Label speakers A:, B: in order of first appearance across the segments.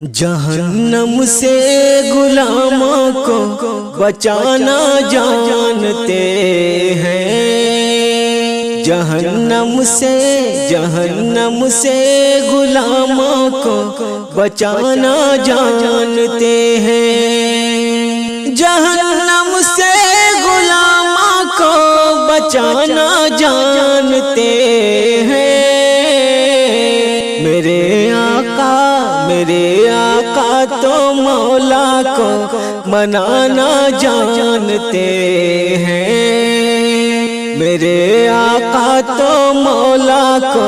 A: जहन्नम से गुलामों को बचाना जानते हैं। जहन्नम से गुलामों को बचाना जानते हैं। जहन्नम से गुलामों को बचाना जानते हैं। मेरे आका तो मौला को मनाना जानते हैं। मेरे आका तो मौला को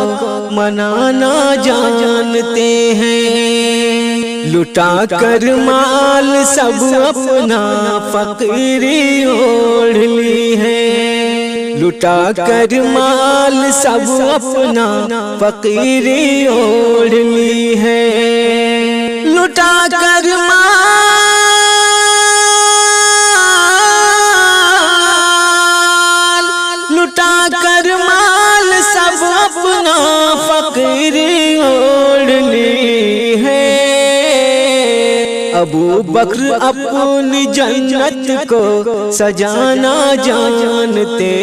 A: मनाना जानते हैं। लुटा कर माल सब अपना फकीरी ओढ़ ली है। लुटा कर माल सब अपना फकीरी ओढ़ ली है। लुटा कर माल सब अपना फकीरी ओढ़ ली है। अबू बकर अपनी जन्नत को सजाना जानते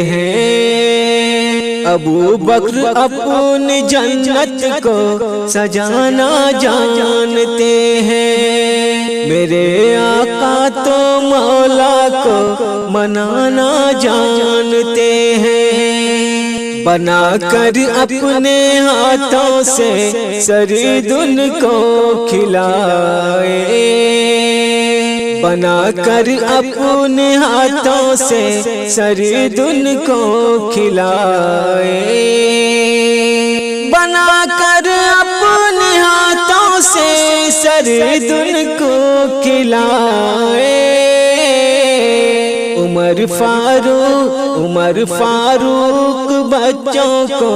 A: हैं। अबू बकर अपनी जन्नत को सजाना जानते हैं। मेरे आका तो मौला को मनाना जानते हैं। बना कर अपने हाथों से शरीद उनको खिलाए। बना कर अपने हाथों से शरीद उनको खिलाए। बना कर अपने हाथों से शरीद उनको खिलाए। उमर फारूक बच्चों को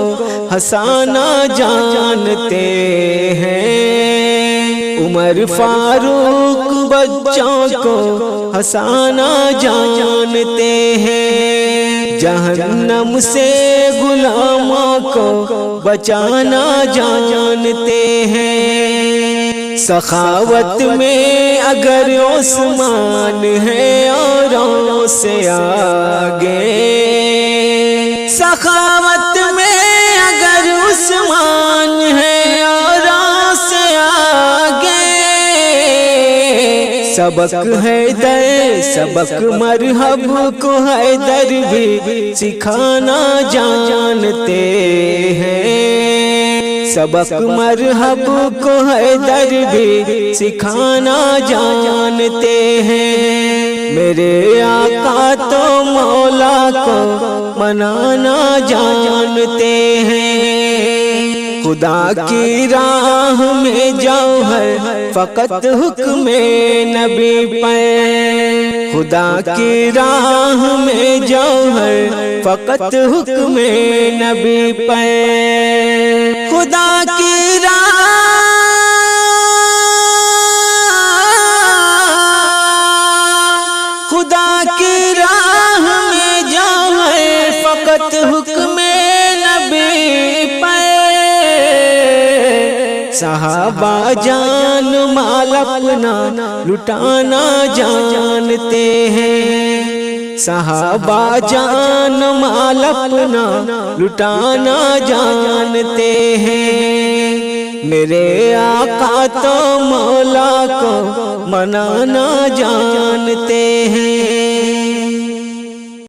A: हंसाना जानते हैं। उमर फारूक बच्चों को हंसाना जानते हैं। जहन्नम से गुलामों को बचाना जानते हैं। सखावत में अगर उस्मान है औरों से आगे। सखावत में अगर उस्मान है औरों से आगे। सबक मरहब को हैदर भी सिखाना जानते हैं। सबक मरहब को हैदर भी सिखाना जानते हैं। मेरे आका तो मौला को मनाना जानते हैं। खुदा की राह में जाओ है फकत हुक्म नबी पे। खुदा की राह में जाओ है फकत हुक्म नबी पे। खुदा की राह में जाओ है फकत हुक्म नबी पे। सहाबा जान माल अपना लुटाना जानते हैं। सहाबा जान माल अपना लुटाना जानते हैं। मेरे आका तो मौला को मनाना जानते हैं।